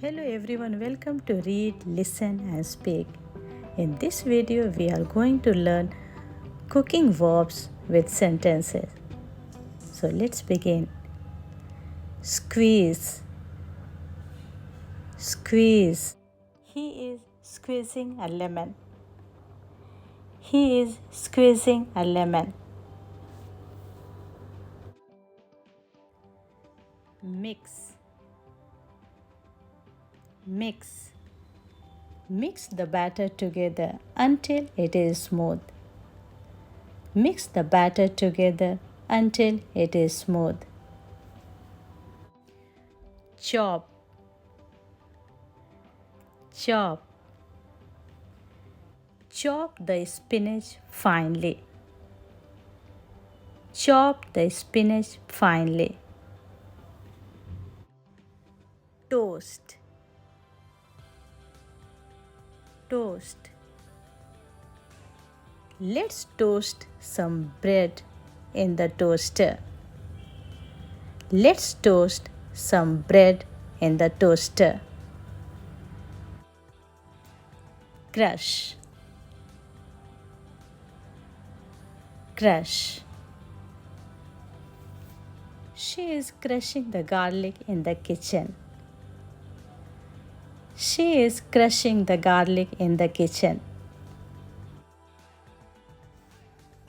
Hello everyone, welcome to Read, Listen and Speak. In this video, we are going to learn cooking verbs with sentences. So let's begin. Squeeze, squeeze. He is squeezing a lemon. He is squeezing a lemon. Mix, mix. Mix the batter together until it is smooth. Mix the batter together until it is smooth. Chop, chop. Chop the spinach finely. Chop the spinach finely. Toast, toast. Let's toast some bread in the toaster. Let's toast some bread in the toaster. Crush, crush. She is crushing the garlic in the kitchen. She is crushing the garlic in the kitchen.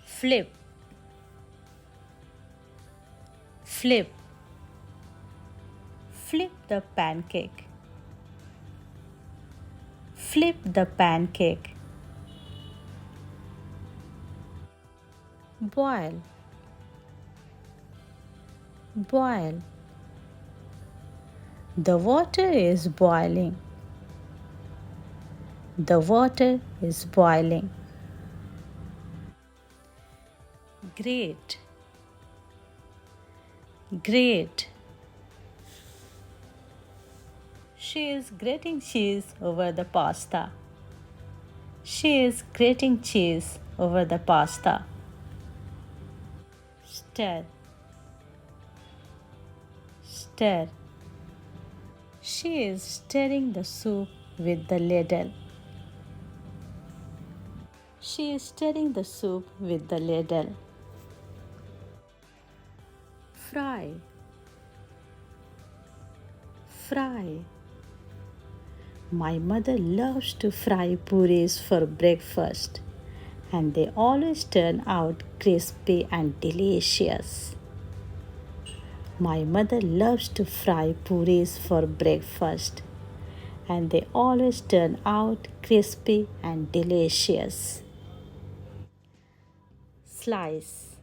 Flip, flip. Flip the pancake. Flip the pancake. Boil, boil. The water is boiling. The water is boiling. Grate, grate. She is grating cheese over the pasta. She is grating cheese over the pasta. Stir, stir. She is stirring the soup with the ladle. She is stirring the soup with the ladle. Fry, fry. My mother loves to fry puris for breakfast, and they always turn out crispy and delicious. My mother loves to fry puris for breakfast, and they always turn out crispy and delicious. Slice,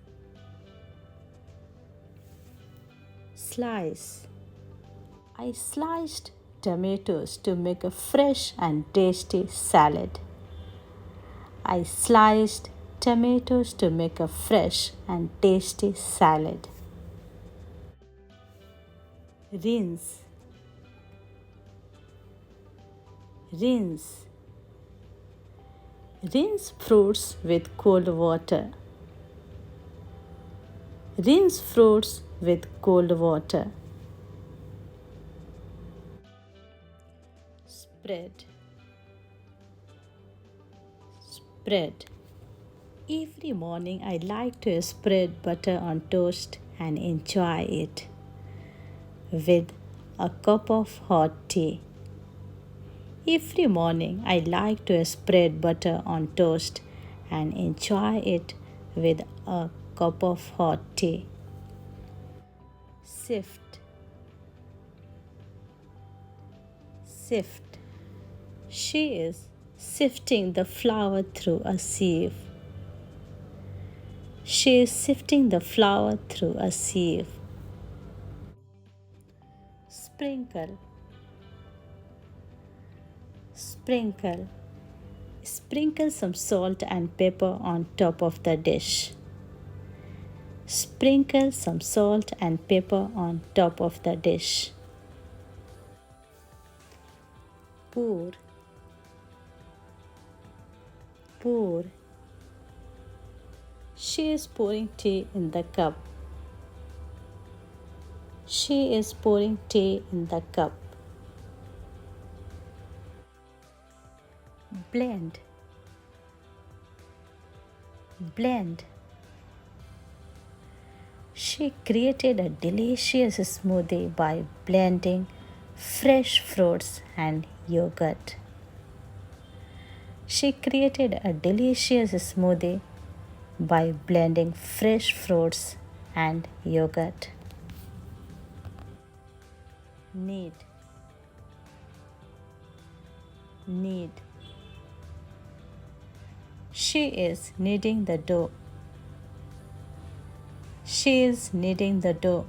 slice. I sliced tomatoes to make a fresh and tasty salad. I sliced tomatoes to make a fresh and tasty salad. Rinse, rinse. Rinse fruits with cold water. Rinse fruits with cold water. Spread, spread. Every morning I like to spread butter on toast and enjoy it with a cup of hot tea. Every morning I like to spread butter on toast and enjoy it with a cup of hot tea. Sift, sift. She is sifting the flour through a sieve. She is sifting the flour through a sieve. Sprinkle, sprinkle. Sprinkle some salt and pepper on top of the dish. Sprinkle some salt and pepper on top of the dish. Pour, pour. She is pouring tea in the cup. She is pouring tea in the cup. blend, blend. She created a delicious smoothie by blending fresh fruits and yogurt. She created a delicious smoothie by blending fresh fruits and yogurt. Knead, knead. She is kneading the dough. She is kneading the dough.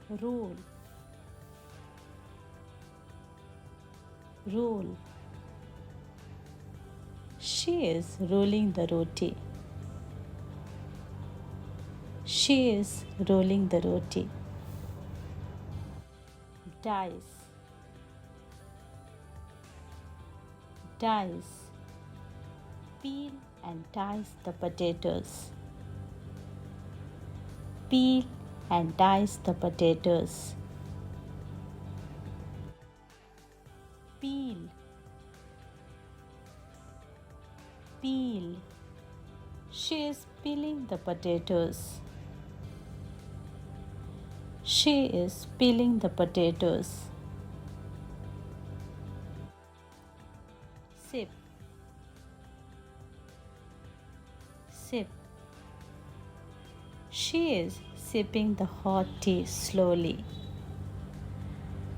Roll, roll. She is rolling the roti. She is rolling the roti. Dice, dice. Peel and dice the potatoes. Peel and dice the potatoes. Peel, peel. She is peeling the potatoes. She is peeling the potatoes. Sip, sip. She is sipping the hot tea slowly.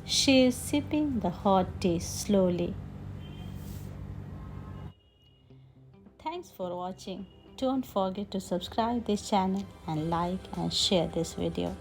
She is sipping the hot tea slowly. Thanks for watching. Don't forget to subscribe this channel and like and share this video.